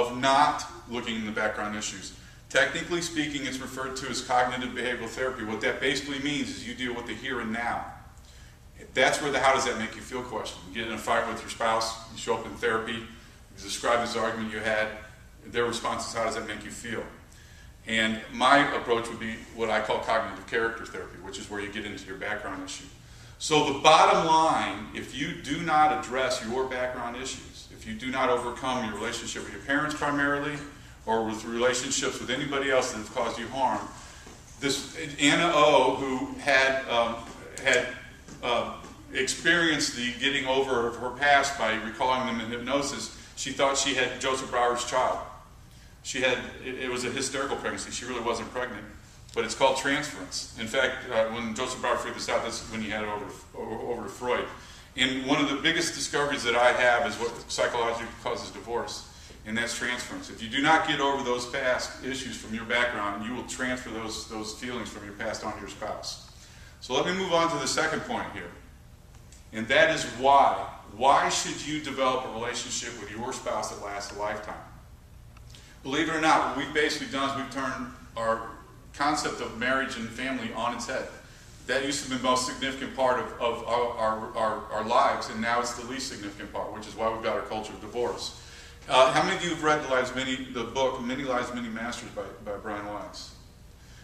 of not looking in the background issues. Technically speaking, it's referred to as cognitive behavioral therapy. What that basically means is you deal with the here and now. That's where the how does that make you feel question. You get in a fight with your spouse, you show up in therapy, you describe this argument you had, their response is how does that make you feel? And my approach would be what I call cognitive character therapy, which is where you get into your background issue. So the bottom line, if you do not address your background issues, if you do not overcome your relationship with your parents primarily, or with relationships with anybody else that has caused you harm, this Anna O, who had experienced the getting over of her past by recalling them in hypnosis, she thought she had Joseph Brower's child. She had, it was a hysterical pregnancy. She really wasn't pregnant, but it's called transference. In fact, when Joseph Brower figured this out, that's when he had it over to Freud. And one of the biggest discoveries that I have is what psychologically causes divorce, and that's transference. If you do not get over those past issues from your background, you will transfer those feelings from your past onto your spouse. So let me move on to the second point here, and that is why. Why should you develop a relationship with your spouse that lasts a lifetime? Believe it or not, what we've basically done is we've turned our concept of marriage and family on its head. That used to be the most significant part of our lives, and now it's the least significant part, which is why we've got our culture of divorce. How many of you have read the book Many Lives, Many Masters by Brian Weiss?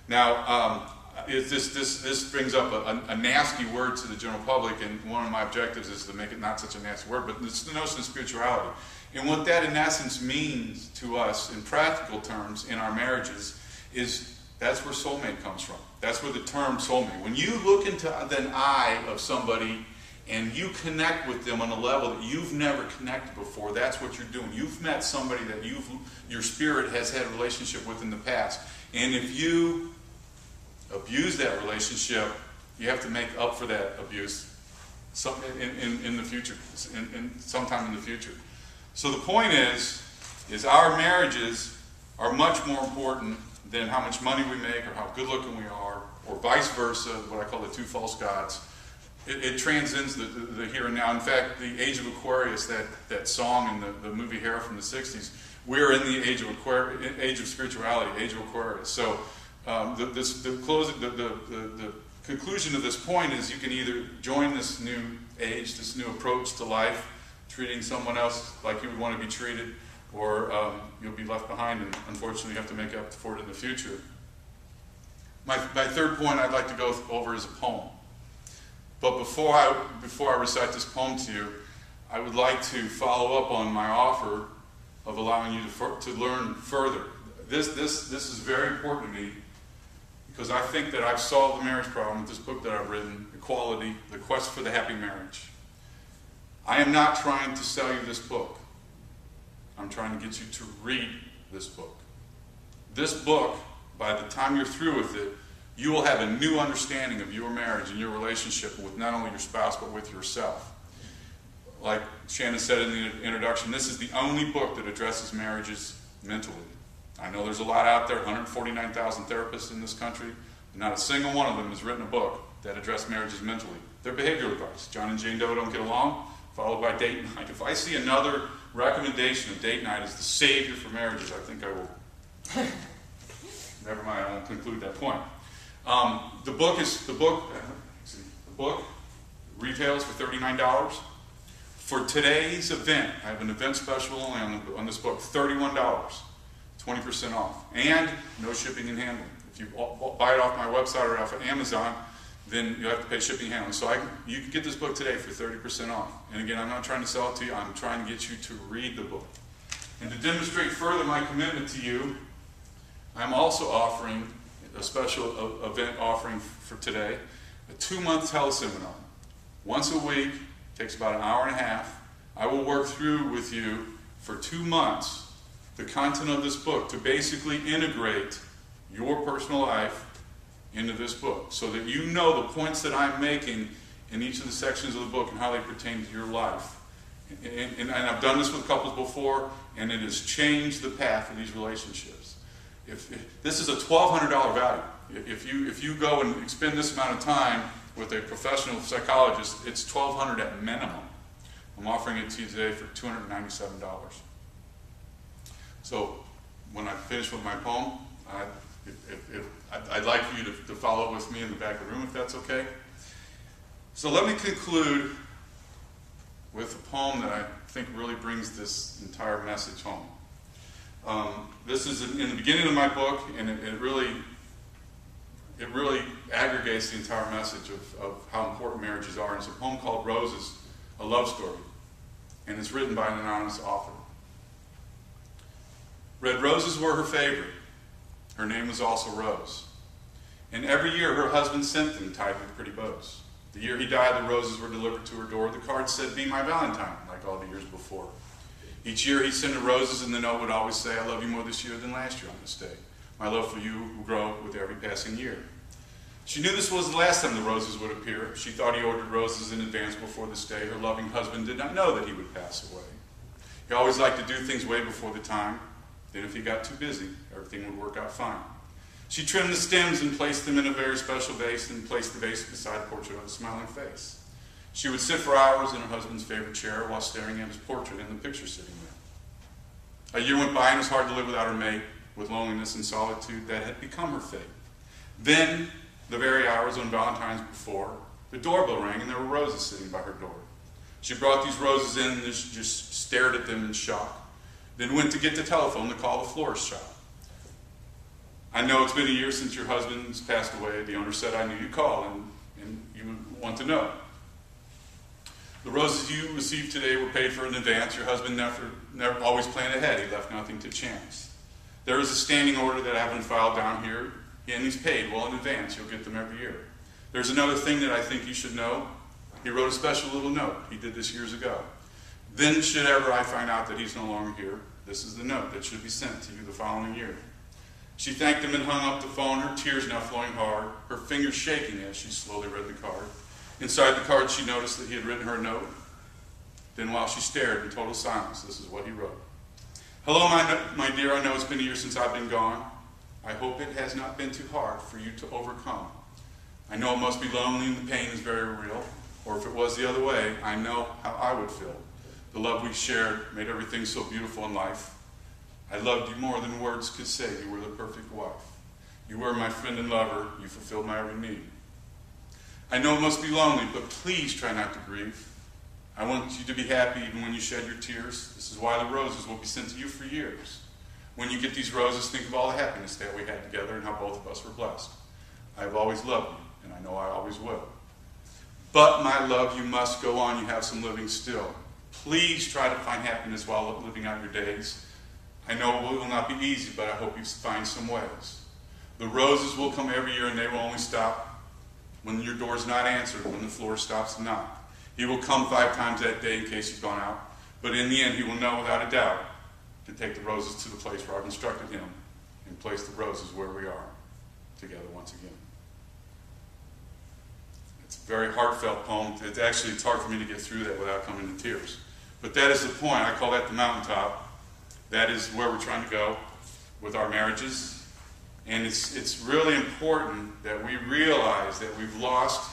Now, this brings up a nasty word to the general public, and one of my objectives is to make it not such a nasty word, but it's the notion of spirituality. And what that in essence means to us in practical terms in our marriages is that's where soulmate comes from. That's where the term soulmate. When you look into the eye of somebody and you connect with them on a level that you've never connected before, that's what you're doing. You've met somebody that your spirit has had a relationship with in the past. And if you abuse that relationship, you have to make up for that abuse in the future, sometime in the future. So the point is our marriages are much more important than how much money we make or how good looking we are, or vice versa, what I call the two false gods. It transcends the here and now. In fact, the Age of Aquarius, that song in the movie Hair from the 60s, we're in the age of spirituality, Age of Aquarius. So the conclusion of this point is you can either join this new age, this new approach to life, treating someone else like you would want to be treated, or you'll be left behind and unfortunately you have to make up for it in the future. My third point I'd like to go over is a poem. But before I recite this poem to you, I would like to follow up on my offer of allowing you to learn further. This is very important to me because I think that I've solved the marriage problem with this book that I've written, Equality, The Quest for the Happy Marriage. I am not trying to sell you this book. I'm trying to get you to read this book. This book, by the time you're through with it, you will have a new understanding of your marriage and your relationship with not only your spouse, but with yourself. Like Shannon said in the introduction, this is the only book that addresses marriages mentally. I know there's a lot out there, 149,000 therapists in this country. Not a single one of them has written a book that addresses marriages mentally. They're behavioral advice. John and Jane Doe don't get along, followed by date night. If I see another recommendation of date night as the savior for marriages, I think I will. Never mind, I won't conclude that point. The book retails for $39. For today's event, I have an event special only on this book, $31, 20% off, and no shipping and handling. If you buy it off my website or off of Amazon, then you have to pay shipping and handling. So you can get this book today for 30% off. And again, I'm not trying to sell it to you, I'm trying to get you to read the book. And to demonstrate further my commitment to you, I'm also offering a special event offering for today, a 2-month teleseminar. Once a week, takes about an hour and a half. I will work through with you for 2 months the content of this book to basically integrate your personal life into this book so that you know the points that I'm making in each of the sections of the book and how they pertain to your life. And I've done this with couples before, and it has changed the path of these relationships. This is a $1,200 value. If you go and spend this amount of time with a professional psychologist, it's $1,200 at minimum. I'm offering it to you today for $297. So when I finish with my poem, I'd like for you to follow with me in the back of the room, if that's okay. So let me conclude with a poem that I think really brings this entire message home. This is in the beginning of my book, and it really aggregates the entire message of how important marriages are. And it's a poem called Roses, a Love Story, and it's written by an anonymous author. Red roses were her favorite. Her name was also Rose. And every year her husband sent them tied with pretty bows. The year he died, the roses were delivered to her door. The card said, "Be my Valentine," like all the years before. Each year he'd send her roses, and the note would always say, "I love you more this year than last year on this day. My love for you will grow with every passing year." She knew this was the last time the roses would appear. She thought he ordered roses in advance before this day. Her loving husband did not know that he would pass away. He always liked to do things way before the time. Then if he got too busy, everything would work out fine. She trimmed the stems and placed them in a very special vase, and placed the vase beside the portrait of a smiling face. She would sit for hours in her husband's favorite chair while staring at his portrait in the picture sitting there. A year went by, and it was hard to live without her mate, with loneliness and solitude that had become her fate. Then, the very hours on Valentine's before, the doorbell rang, and there were roses sitting by her door. She brought these roses in and just stared at them in shock. Then went to get the telephone to call the florist shop. "I know it's been a year since your husband's passed away. The owner said I knew you'd call and you would want to know. The roses you received today were paid for in advance. Your husband never always planned ahead. He left nothing to chance. There is a standing order that I haven't filed down here, and he's paid well in advance. You'll get them every year. There's another thing that I think you should know. He wrote a special little note. He did this years ago. Then should ever I find out that he's no longer here, this is the note that should be sent to you the following year." She thanked him and hung up the phone, her tears now flowing hard, her fingers shaking as she slowly read the card. Inside the card she noticed that he had written her a note. Then while she stared in total silence, this is what he wrote. "Hello, my dear, I know it's been a year since I've been gone. I hope it has not been too hard for you to overcome. I know it must be lonely and the pain is very real, or if it was the other way, I know how I would feel. The love we shared made everything so beautiful in life. I loved you more than words could say. You were the perfect wife. You were my friend and lover. You fulfilled my every need. I know it must be lonely, but please try not to grieve. I want you to be happy even when you shed your tears. This is why the roses will be sent to you for years. When you get these roses, think of all the happiness that we had together and how both of us were blessed. I have always loved you, and I know I always will. But my love, you must go on. You have some living still. Please try to find happiness while living out your days. I know it will not be easy, but I hope you find some ways. The roses will come every year, and they will only stop when your door is not answered, when the floor stops to knock. He will come 5 times that day in case he's gone out, but in the end he will know without a doubt to take the roses to the place where I've instructed him and place the roses where we are together once again." It's a very heartfelt poem. It's hard for me to get through that without coming to tears. But that is the point. I call that the mountaintop. That is where we're trying to go with our marriages. And it's really important that we realize that we've lost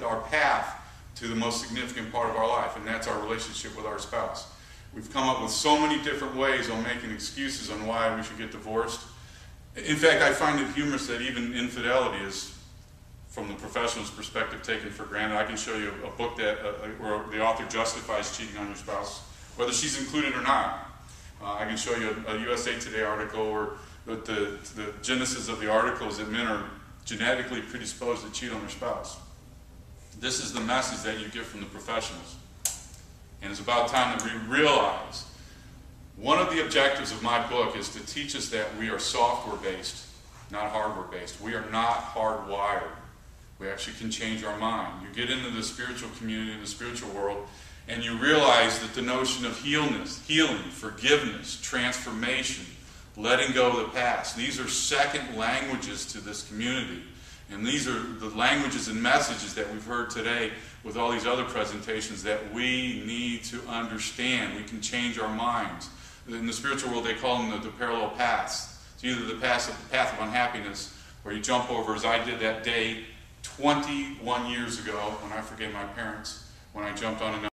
our path to the most significant part of our life, and that's our relationship with our spouse. We've come up with so many different ways on making excuses on why we should get divorced. In fact, I find it humorous that even infidelity is, from the professional's perspective, taken for granted. I can show you a book that where the author justifies cheating on your spouse, whether she's included or not. I can show you a USA Today article where the genesis of the article is that men are genetically predisposed to cheat on their spouse. This is the message that you get from the professionals. And it's about time that we realize one of the objectives of my book is to teach us that we are software-based, not hardware-based. We are not hardwired. We actually can change our mind. You get into the spiritual community, the spiritual world, and you realize that the notion of healing, forgiveness, transformation, letting go of the past, these are second languages to this community. And these are the languages and messages that we've heard today with all these other presentations that we need to understand. We can change our minds. In the spiritual world, they call them the parallel paths. It's either the path of unhappiness, where you jump over, as I did that day 21 years ago when I forgave my parents, when I jumped on another